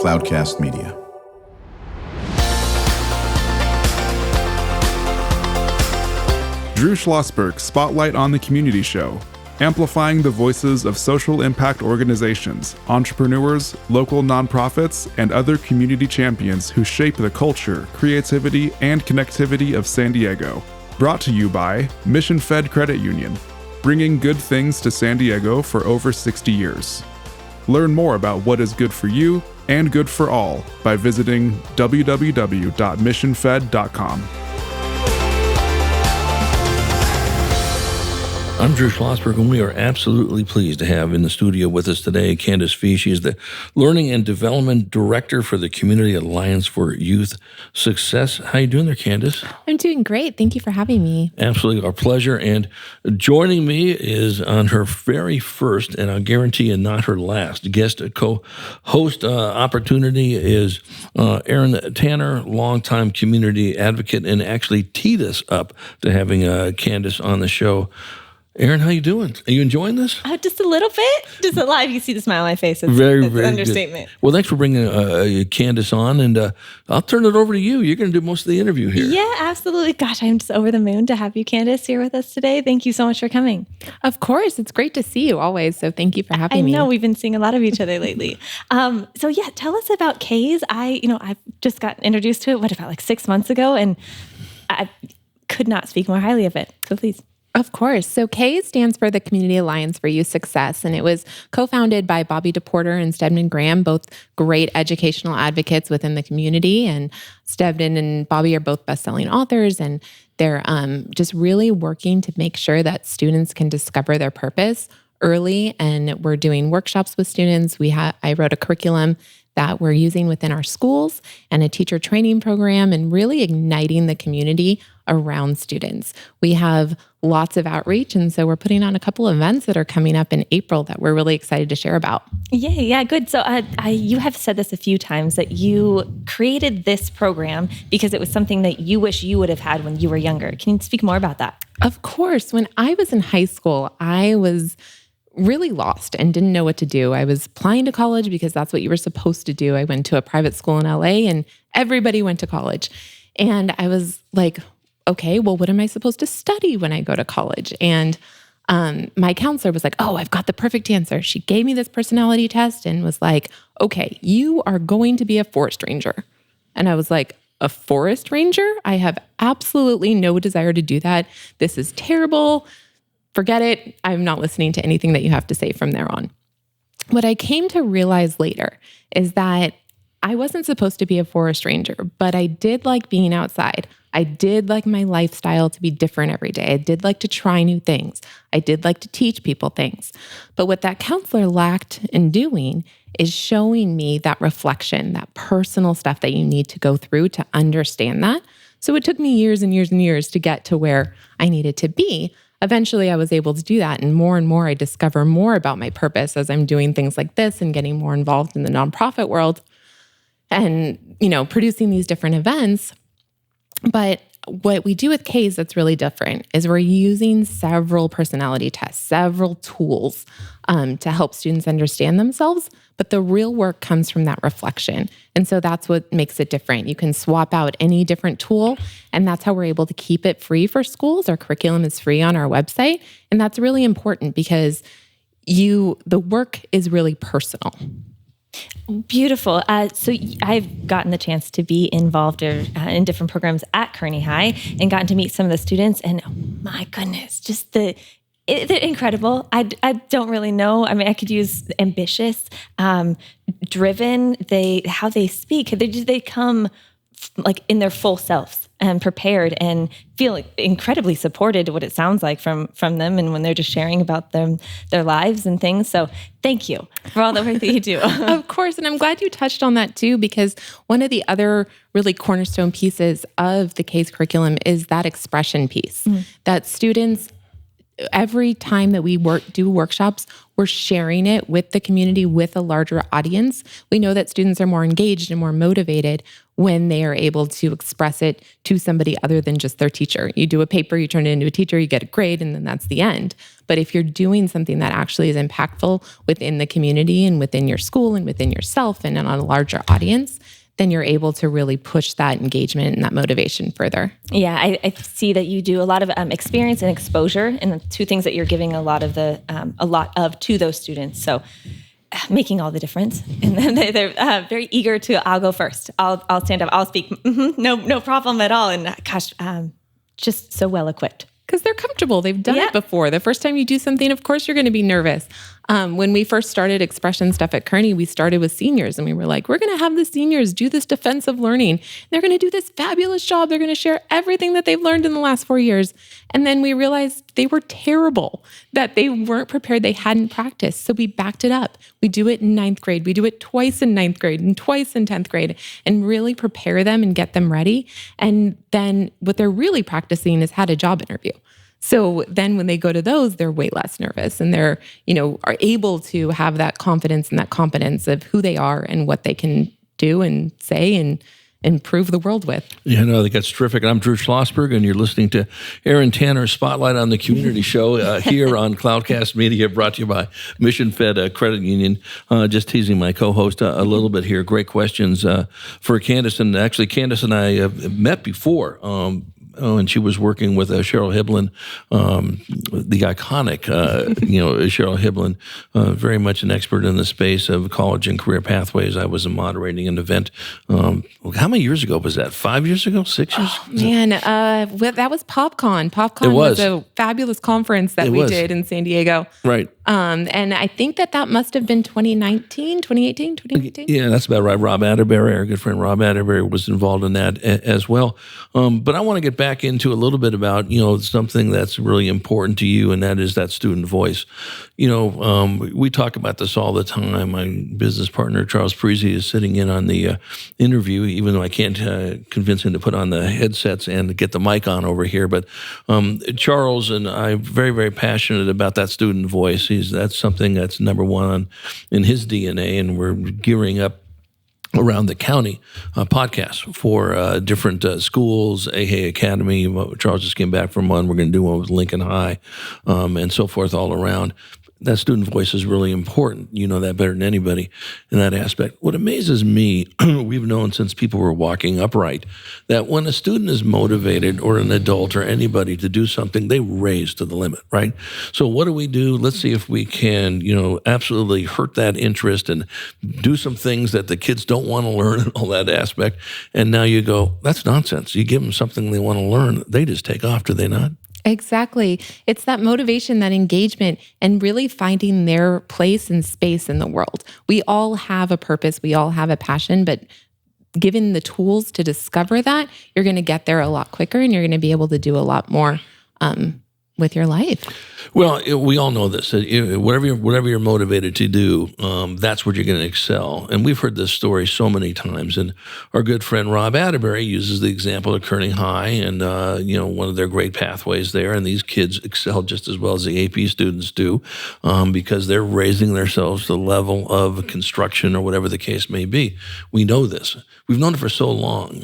Cloudcast Media. Drew Schlosberg Spotlight on the Community Show, amplifying the voices of social impact organizations, entrepreneurs, local nonprofits, and other community champions who shape the culture, creativity, and connectivity of San Diego. Brought to you by Mission Fed Credit Union, bringing good things to San Diego for over 60 years. Learn more about what is good for you and good for all by visiting www.missionfed.com. I'm Drew Schlosberg, and we are absolutely pleased to have in the studio with us today Candice Fee. She is the Learning and Development Director for the Community Alliance for Youth Success. How you doing there, Candice? I'm doing great. Thank you for having me. Absolutely, our pleasure. And joining me is on her very first, and I'll guarantee you not her last, guest co-host opportunity is Erin Tanner, longtime community advocate, and actually teed us up to having Candice on the show. Erin, how you doing? Are you enjoying this? Just a little bit. Just alive. You see the smile on my face. It's very an understatement. Good. Well, thanks for bringing Candice on, and I'll turn it over to you. You're going to do most of the interview here. Yeah, absolutely. Gosh, I'm just over the moon to have you, Candice, here with us today. Thank you so much for coming. Of course. It's great to see you always, so thank you for having me. I know. We've been seeing a lot of each other lately. So yeah, tell us about CAYS. I've just got introduced to it, about 6 months ago, and I could not speak more highly of it. So please. Of course. So CAYS stands for the Community Alliance for Youth Success, and it was co-founded by Bobby DePorter and Stedman Graham, both great educational advocates within the community. And Stedman and Bobby are both best-selling authors, and they're just really working to make sure that students can discover their purpose early. And we're doing workshops with students. I wrote a curriculum that we're using within our schools and a teacher training program, and really igniting the community around students. We have lots of outreach, and so we're putting on a couple of events that are coming up in April that we're really excited to share about. Yeah, good. So you have said this a few times, that you created this program because it was something that you wish you would have had when you were younger. Can you speak more about that? Of course. When I was in high school, I was really lost and didn't know what to do. I was applying to college because that's what you were supposed to do. I went to a private school in LA, and everybody went to college. And I was like, okay, well, what am I supposed to study when I go to college? And my counselor was like, oh, I've got the perfect answer. She gave me this personality test and was like, okay, you are going to be a forest ranger. And I was like, a forest ranger? I have absolutely no desire to do that. This is terrible. Forget it. I'm not listening to anything that you have to say from there on. What I came to realize later is that I wasn't supposed to be a forest ranger, but I did like being outside. I did like my lifestyle to be different every day. I did like to try new things. I did like to teach people things. But what that counselor lacked in doing is showing me that reflection, that personal stuff that you need to go through to understand that. So it took me years and years and years to get to where I needed to be. Eventually, I was able to do that, and more I discover more about my purpose as I'm doing things like this and getting more involved in the nonprofit world and, producing these different events. But what we do with CAYS that's really different is we're using several personality tests, several tools to help students understand themselves, but the real work comes from that reflection. And so that's what makes it different. You can swap out any different tool, and that's how we're able to keep it free for schools. Our curriculum is free on our website, and that's really important because the work is really personal. Beautiful. So I've gotten the chance to be involved in different programs at Kearney High and gotten to meet some of the students, and oh my goodness, just they're incredible. I don't really know. I mean, I could use ambitious, driven. How they speak. They come in their full selves and prepared and feel incredibly supported, what it sounds like from them, and when they're just sharing about their lives and things. So thank you for all the work that you do. Of course. And I'm glad you touched on that too, because one of the other really cornerstone pieces of the CAYS curriculum is that expression piece, that students every time that we do workshops, we're sharing it with the community, with a larger audience. We know that students are more engaged and more motivated when they are able to express it to somebody other than just their teacher. You do a paper, you turn it into a teacher, you get a grade, and then that's the end. But if you're doing something that actually is impactful within the community and within your school and within yourself and on a larger audience, then you're able to really push that engagement and that motivation further. Yeah, I see that you do a lot of experience and exposure, and the two things that you're giving a lot of to those students. So making all the difference. And then they're very eager to, I'll go first. I'll stand up. I'll speak. No problem at all. And gosh, just so well equipped. Because they're comfortable. They've done it before. The first time you do something, of course, you're going to be nervous. When we first started expression stuff at Kearney, we started with seniors and we were like, we're going to have the seniors do this defensive learning. They're going to do this fabulous job. They're going to share everything that they've learned in the last 4 years. And then we realized they were terrible, that they weren't prepared. They hadn't practiced. So we backed it up. We do it in 9th grade. We do it twice in 9th grade and twice in 10th grade and really prepare them and get them ready. And then what they're really practicing is how to job interview. So then when they go to those, they're way less nervous and they're, are able to have that confidence and that competence of who they are and what they can do and say and improve the world with. Yeah, no, that's terrific. I'm Drew Schlosberg, and you're listening to Aaron Tanner's Spotlight on the Community Show here on Cloudcast Media, brought to you by Mission Fed Credit Union. Just teasing my co-host a little bit here. Great questions for Candice. And actually, Candice and I met before. And she was working with Cheryl Hiblin, the iconic, Cheryl Hiblin, very much an expert in the space of college and career pathways. I was moderating an event. How many years ago was that? 5 years ago? 6 years? Oh, man, that was PopCon. PopCon was a fabulous conference that we did in San Diego. Right. And I think that must have been 2018. Yeah, that's about right. Rob Atterbury, our good friend Rob Atterbury, was involved in that as well. But I want to get back into a little bit about, something that's really important to you, and that is that student voice. We talk about this all the time. My business partner, Charles Parisi, is sitting in on the interview, even though I can't convince him to put on the headsets and get the mic on over here. But Charles and I are very, very passionate about that student voice. That's something that's number one in his DNA, and we're gearing up around the county podcasts for different schools, AHA Academy. Charles just came back from one. We're going to do one with Lincoln High and so forth all around. That student voice is really important. You know that better than anybody in that aspect. What amazes me, we've known since people were walking upright, that when a student is motivated, or an adult or anybody, to do something, they raise to the limit, right? So what do? Let's see if we can, absolutely hurt that interest and do some things that the kids don't want to learn and all that aspect. And now you go, that's nonsense. You give them something they want to learn, they just take off, do they not? Exactly. It's that motivation, that engagement, and really finding their place and space in the world. We all have a purpose. We all have a passion, but given the tools to discover that, you're going to get there a lot quicker and you're going to be able to do a lot more with your life. Well, we all know this. Whatever you're motivated to do, that's where you're going to excel. And we've heard this story so many times. And our good friend Rob Atterbury uses the example of Kearney High and one of their great pathways there. And these kids excel just as well as the AP students do because they're raising themselves to the level of construction or whatever the case may be. We know this. We've known it for so long.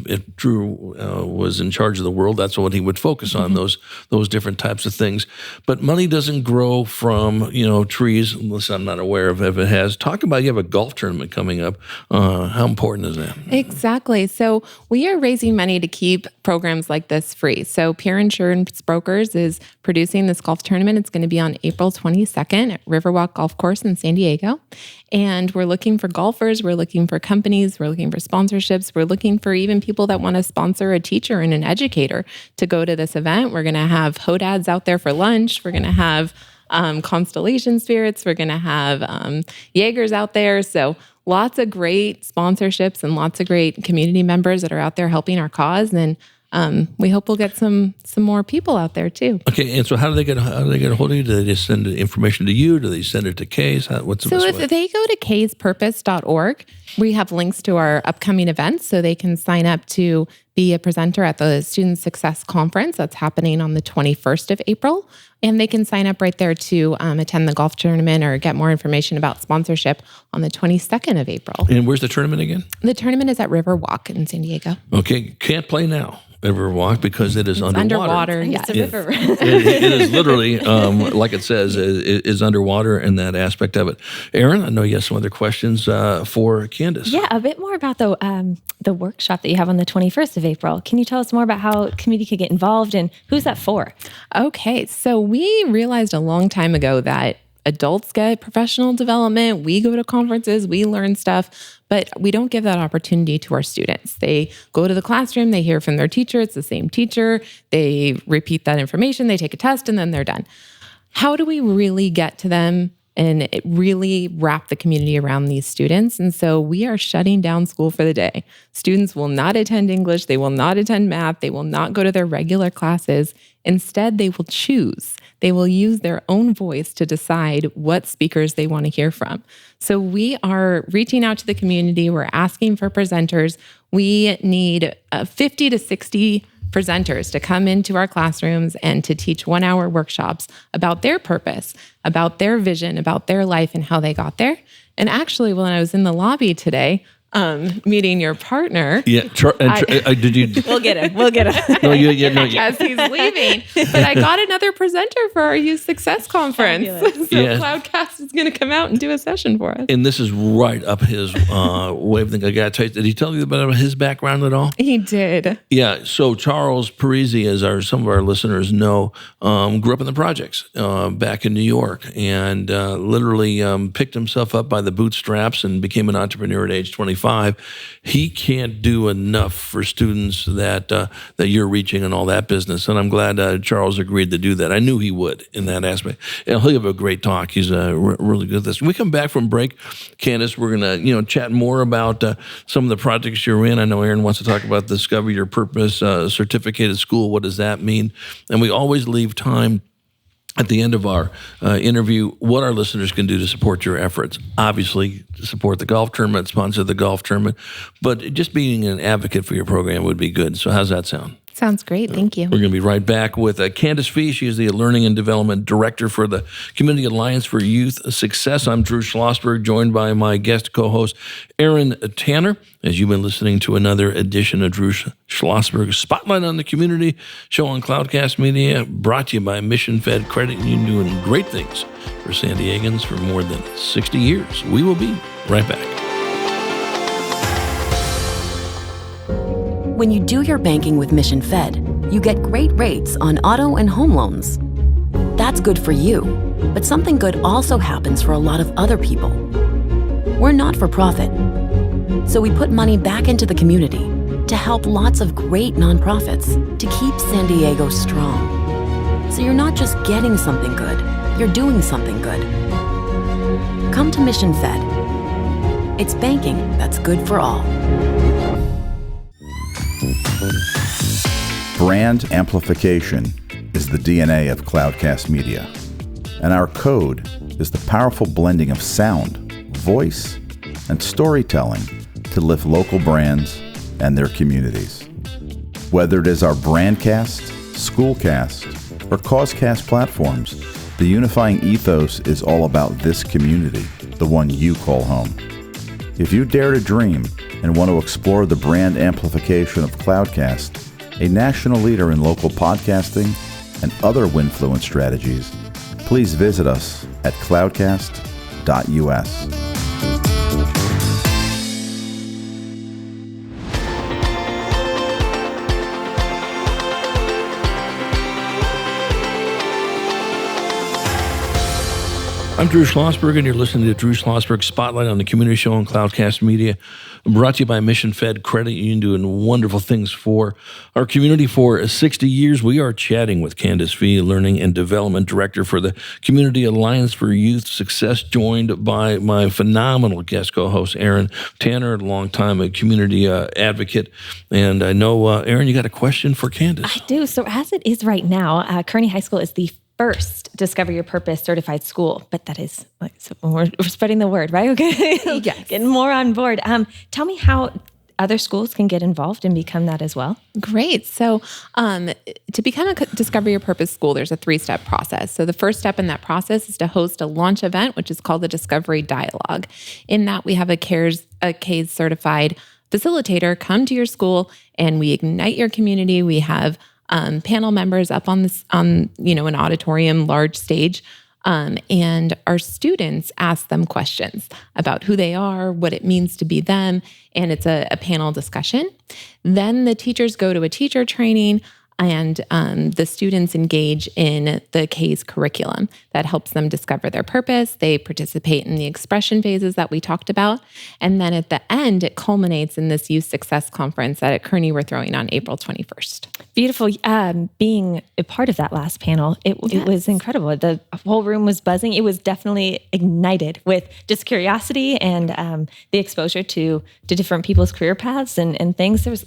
If Drew was in charge of the world, that's what he would focus on, those different types of things. But money doesn't grow from, trees, unless I'm not aware of if it has. Talk about, you have a golf tournament coming up. How important is that? Exactly. So we are raising money to keep programs like this free. So Peer Insurance Brokers is producing this golf tournament. It's going to be on April 22nd at Riverwalk Golf Course in San Diego. And we're looking for golfers. We're looking for companies. We're looking for sponsorships. We're looking for even people that want to sponsor a teacher and an educator to go to this event. We're going to have Hodads out there for lunch. We're going to have Constellation Spirits. We're going to have Jaegers out there. So lots of great sponsorships and lots of great community members that are out there helping our cause. And we hope we'll get some more people out there too. Okay, and so how do they get a hold of you? Do they just send the information to you? Do they send it to CAYS? What's the best way? So if they go to cayspurpose.org, we have links to our upcoming events, so they can sign up to be a presenter at the Student Success Conference that's happening on the 21st of April. And they can sign up right there to attend the golf tournament or get more information about sponsorship on the 22nd of April. And where's the tournament again? The tournament is at Riverwalk in San Diego. Okay, can't play now. Riverwalk because it is underwater. Yes. It's a river. It is literally, like it says, it is underwater in that aspect of it. Erin, I know you have some other questions for Candice. Yeah, a bit more about the workshop that you have on the 21st of April. Can you tell us more about how community could get involved and who's that for? Okay, so we realized a long time ago that adults get professional development. We go to conferences, we learn stuff, but we don't give that opportunity to our students. They go to the classroom, they hear from their teacher, it's the same teacher, they repeat that information, they take a test, and then they're done. How do we really get to them and really wrap the community around these students? And so we are shutting down school for the day. Students will not attend English, they will not attend math, they will not go to their regular classes. Instead, they will choose. They will use their own voice to decide what speakers they want to hear from. So we are reaching out to the community. We're asking for presenters. We need 50 to 60 presenters to come into our classrooms and to teach 1-hour workshops about their purpose, about their vision, about their life and how they got there. And actually, when I was in the lobby today, meeting your partner. Yeah, did you? We'll get him. No, as he's leaving. But I got another presenter for our Youth Success Conference. So Cloudcast is going to come out and do a session for us. And this is right up his way of thinking. I got to tell you, did he tell you about his background at all? He did. Yeah. So Charles Parisi, as some of our listeners know, grew up in the projects back in New York, and literally picked himself up by the bootstraps and became an entrepreneur at age 25. He can't do enough for students that you're reaching and all that business. And I'm glad Charles agreed to do that. I knew he would in that aspect. And he'll have a great talk. He's really good at this. When we come back from break, Candice, we're going to chat more about some of the projects you're in. I know Erin wants to talk about Discover Your Purpose, certificated school. What does that mean? And we always leave time at the end of our interview, what our listeners can do to support your efforts. Obviously, to support the golf tournament, sponsor the golf tournament, but just being an advocate for your program would be good. So how's that sound? Sounds great. Thank you. We're going to be right back with Candice Fee. She is the Learning and Development Director for the Community Alliance for Youth Success. I'm Drew Schlosberg, joined by my guest co-host, Erin Tanner, as you've been listening to another edition of Drew Schlosberg's Spotlight on the Community show on Cloudcast Media, brought to you by Mission Fed Credit Union, doing great things for San Diegans for more than 60 years. We will be right back. When you do your banking with Mission Fed, you get great rates on auto and home loans. That's good for you, but something good also happens for a lot of other people. We're not for profit, so we put money back into the community to help lots of great nonprofits to keep San Diego strong. So you're not just getting something good, you're doing something good. Come to Mission Fed. It's banking that's good for all. Brand amplification is the DNA of Cloudcast Media, and our code is the powerful blending of sound, voice, and storytelling to lift local brands and their communities. Whether it is our Brandcast, Schoolcast, or Causecast platforms, the unifying ethos is all about this community, the one you call home. If you dare to dream and want to explore the brand amplification of Cloudcast, a national leader in local podcasting and other Winfluence strategies, please visit us at cloudcast.us. I'm Drew Schlosberg, and you're listening to Drew Schlosberg Spotlight on the Community Show on Cloudcast Media, brought to you by Mission Fed Credit Union, doing wonderful things for our community for 60 years. We are chatting with Candice Fee, Learning and Development Director for the Community Alliance for Youth Success, joined by my phenomenal guest co-host, Erin Tanner, longtime community advocate. And I know, Erin, you got a question for Candice. I do. So as it is right now, Kearney High School is the first Discover Your Purpose certified school, but that is like, so we're spreading the word, right? Okay, yes. Getting more on board. Tell me how other schools can get involved and become that as well? Great. So to become a Discover Your Purpose school, there's a 3-step process. So the first step in that process is to host a launch event, which is called the Discovery Dialogue. In that, we have a CAYS certified facilitator come to your school, and we ignite your community. We have panel members up on an auditorium, large stage. And our students ask them questions about who they are, what it means to be them, and it's a panel discussion. Then the teachers go to a teacher training, and the students engage in the CAYS curriculum that helps them discover their purpose. They participate in the expression phases that we talked about. And then at the end, it culminates in this Youth Success Conference that at Kearney we're throwing on April 21st. Beautiful. Being a part of that last panel, it was incredible. The whole room was buzzing. It was definitely ignited with just curiosity and the exposure to different people's career paths and things. There was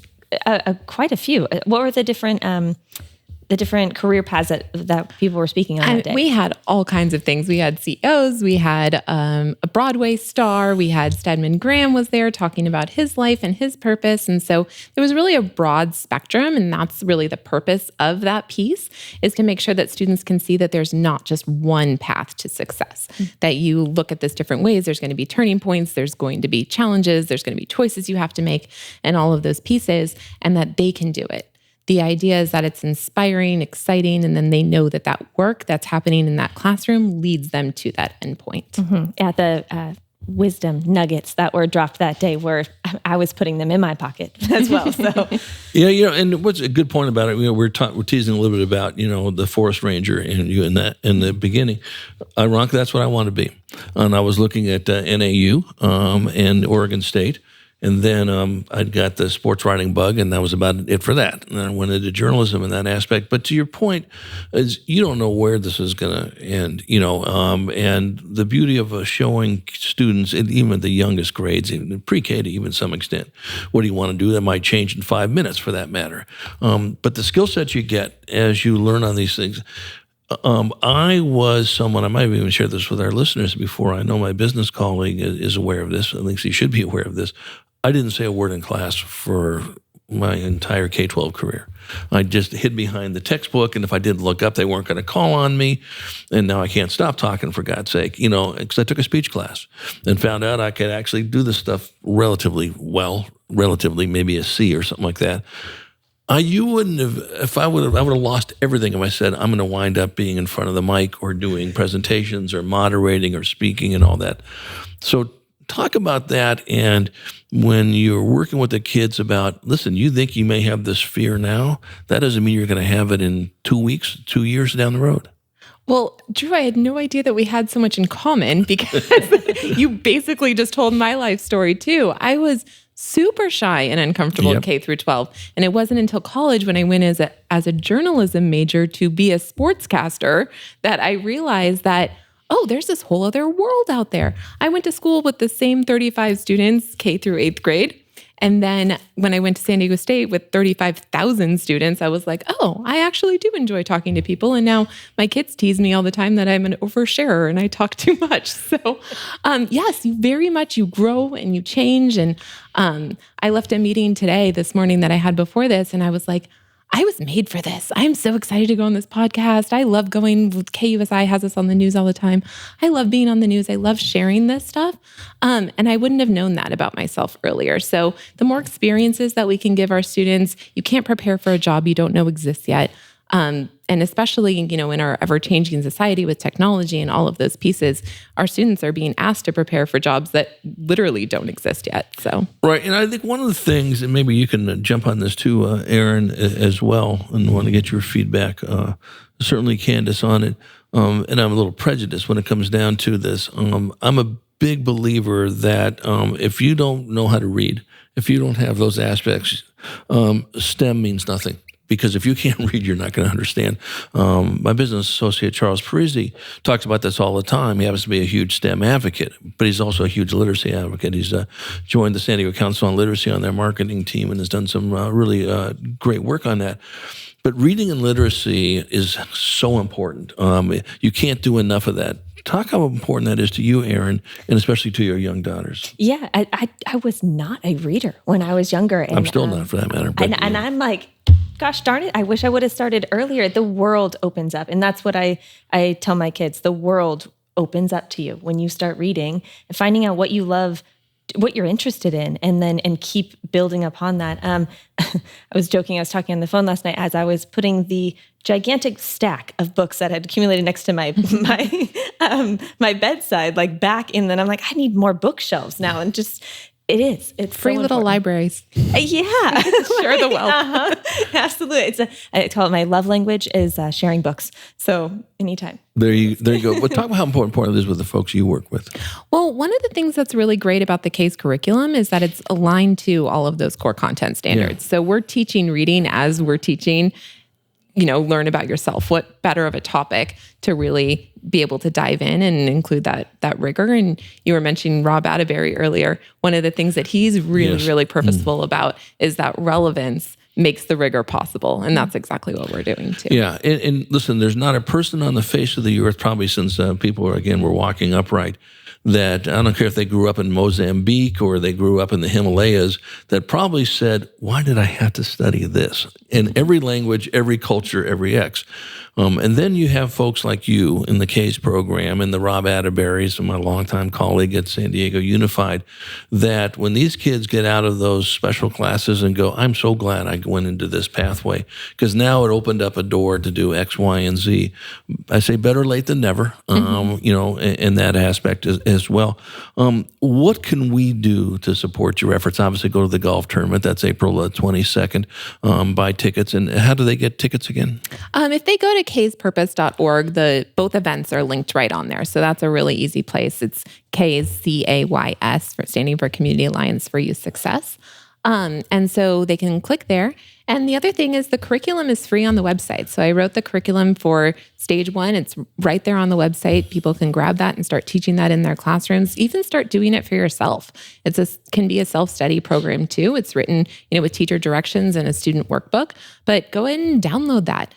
quite a few. What were the different career paths that people were speaking on that day? We had all kinds of things. We had CEOs, we had a Broadway star, we had Stedman Graham was there talking about his life and his purpose. And so there was really a broad spectrum, and that's really the purpose of that piece, is to make sure that students can see that there's not just one path to success, that you look at this different ways. There's going to be turning points, there's going to be challenges, there's going to be choices you have to make, and all of those pieces, and that they can do it. The idea is that it's inspiring, exciting, and then they know that work that's happening in that classroom leads them to that endpoint. Mm-hmm. Yeah, the wisdom nuggets that were dropped that day I was putting them in my pocket as well. So yeah, and what's a good point about it? We're teasing a little bit about the forest ranger and you in the beginning. Ironically, that's what I want to be. And I was looking at NAU and Oregon State. And then I'd got the sports writing bug, and that was about it for that. And then I went into journalism in that aspect. But to your point, is you don't know where this is going to end, and the beauty of showing students, even the youngest grades, even pre-K to even some extent, what do you want to do? That might change in 5 minutes for that matter. But the skill sets you get as you learn on these things, I was someone, I might have even shared this with our listeners before. I know my business colleague is aware of this. At least he should be aware of this. I didn't say a word in class for my entire K-12 career. I just hid behind the textbook, and if I didn't look up, they weren't going to call on me. And now I can't stop talking, for God's sake, because I took a speech class and found out I could actually do this stuff relatively well, maybe a C or something like that. You wouldn't have, I would have lost everything if I said I'm going to wind up being in front of the mic or doing presentations or moderating or speaking and all that. So talk about that. And when you're working with the kids about, listen, you think you may have this fear now, that doesn't mean you're going to have it in 2 weeks, 2 years down the road. Well, Drew, I had no idea that we had so much in common, because you basically just told my life story too. I was super shy and uncomfortable in K through 12. And it wasn't until college, when I went as a journalism major to be a sportscaster, that I realized that, there's this whole other world out there. I went to school with the same 35 students, K through 8th grade. And then when I went to San Diego State with 35,000 students, I was like, I actually do enjoy talking to people. And now my kids tease me all the time that I'm an oversharer and I talk too much. So yes, you grow and you change. And I left a meeting this morning that I had before this, and I was like, I was made for this. I'm so excited to go on this podcast. I love going. KUSI has us on the news all the time. I love being on the news. I love sharing this stuff. And I wouldn't have known that about myself earlier. So the more experiences that we can give our students, you can't prepare for a job you don't know exists yet. And especially, in our ever-changing society with technology and all of those pieces, our students are being asked to prepare for jobs that literally don't exist yet. So right, and I think one of the things, and maybe you can jump on this too, Aaron, as well, and want to get your feedback. Certainly, Candice, on it. And I'm a little prejudiced when it comes down to this. I'm a big believer that if you don't know how to read, if you don't have those aspects, STEM means nothing. Because if you can't read, you're not going to understand. My business associate, Charles Parisi, talks about this all the time. He happens to be a huge STEM advocate, but he's also a huge literacy advocate. He's joined the San Diego Council on Literacy on their marketing team and has done some really great work on that. But reading and literacy is so important. You can't do enough of that Talk how important that is to you, Erin, and especially to your young daughters. Yeah, I was not a reader when I was younger. And, I'm still not, for that matter. But, and I'm like, gosh darn it, I wish I would have started earlier. The world opens up. And that's what I tell my kids. The world opens up to you when you start reading and finding out what you love, what you're interested in, and keep building upon that. I was joking, I was talking on the phone last night as I was putting the gigantic stack of books that had accumulated next to my my bedside, like back in, then I'm like, I need more bookshelves now. And just, it's free so little important. Libraries. Yeah. Share the wealth. Absolutely. I call it my love language is sharing books. So anytime. There you go. But talk about how important it is with the folks you work with. Well, one of the things that's really great about the CAYS curriculum is that it's aligned to all of those core content standards. Yeah. So we're teaching reading as we're teaching, learn about yourself. What better of a topic to really be able to dive in and include that rigor. And you were mentioning Rob Atterbury earlier. One of the things that he's really purposeful about is that relevance makes the rigor possible. And that's exactly what we're doing too. Yeah. And listen, there's not a person on the face of the earth, probably since people were walking upright, that I don't care if they grew up in Mozambique or they grew up in the Himalayas, that probably said, why did I have to study this? In every language, every culture, every X. And then you have folks like you in the CAYS program and the Rob Atterburys, my longtime colleague at San Diego Unified, that when these kids get out of those special classes and go, I'm so glad I went into this pathway, because now it opened up a door to do X, Y, and Z. I say better late than never, in that aspect as well. What can we do to support your efforts? Obviously, go to the golf tournament. That's April 22nd. Buy tickets. And how do they get tickets again? If they go to CAYSpurpose.org, both events are linked right on there. So that's a really easy place. It's CAYS, CAYS, standing for Community Alliance for Youth Success. And so they can click there. And the other thing is the curriculum is free on the website. So I wrote the curriculum for stage 1. It's right there on the website. People can grab that and start teaching that in their classrooms. Even start doing it for yourself. Can be a self-study program too. It's written, with teacher directions and a student workbook. But go ahead and download that.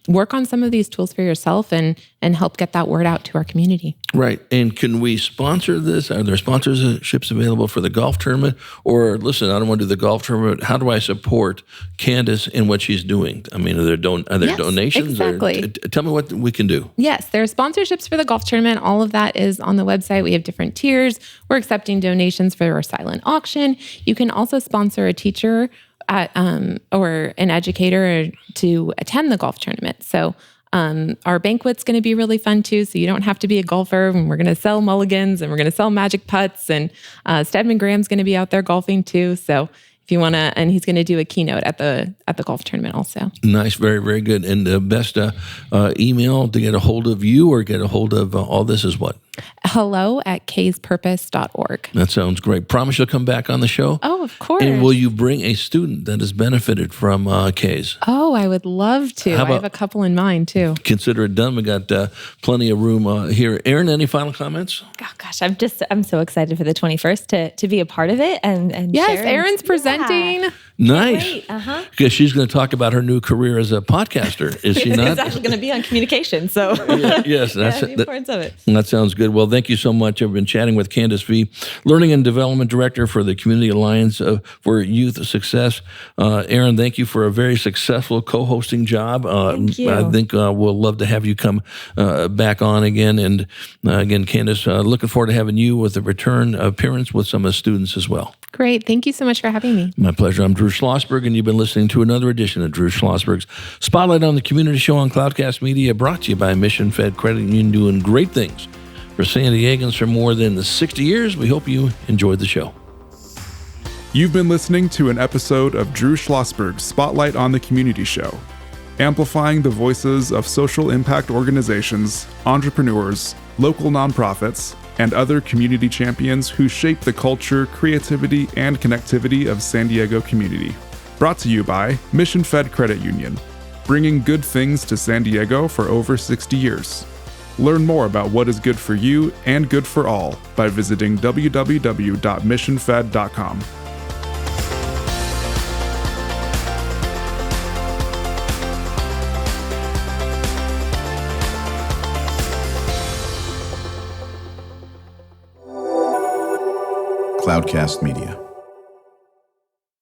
Work on some of these tools for yourself and help get that word out to our community. Right. And can we sponsor this? Are there sponsorships available for the golf tournament? Or listen, I don't want to do the golf tournament. How do I support Candice in what she's doing? I mean, are there donations? Exactly. Tell me what we can do. Yes, there are sponsorships for the golf tournament. All of that is on the website. We have different tiers. We're accepting donations for our silent auction. You can also sponsor a teacher or an educator to attend the golf tournament. So our banquet's going to be really fun too. So you don't have to be a golfer. And we're going to sell mulligans and we're going to sell magic putts. And Stedman Graham's going to be out there golfing too. So if you want to, and he's going to do a keynote at the golf tournament also. Nice, very, very good. And the best email to get a hold of you or get a hold of all this is what? hello@CAYSpurpose.org. That sounds great. Promise you'll come back on the show? Oh, of course. And will you bring a student that has benefited from CAYS? Oh, I would love to. I have a couple in mind too. Consider it done. We got plenty of room here. Erin, any final comments? Oh gosh, I'm so excited for the 21st to be a part of it and yes, Erin's presenting. Nice. Because she's going to talk about her new career as a podcaster, is she not? It's actually going to be on communication. So yes, that's the importance of it. That sounds good. Well, thank you so much. I've been chatting with Candice V, Learning and Development Director for the Community Alliance for Youth Success. Erin, thank you for a very successful co-hosting job. Thank you. I think we'll love to have you come back on again. And again, Candice, looking forward to having you with a return appearance with some of the students as well. Great. Thank you so much for having me. My pleasure. I'm Drew Schlosberg, and you've been listening to another edition of Drew Schlosberg's Spotlight on the Community Show on Cloudcast Media, brought to you by Mission Fed Credit Union, doing great things for San Diegans for more than 60 years. We hope you enjoyed the show. You've been listening to an episode of Drew Schlosberg's Spotlight on the Community Show, amplifying the voices of social impact organizations, entrepreneurs, local nonprofits, and other community champions who shape the culture, creativity, and connectivity of San Diego community. Brought to you by Mission Fed Credit Union, bringing good things to San Diego for over 60 years. Learn more about what is good for you and good for all by visiting www.missionfed.com. Cloudcast Media.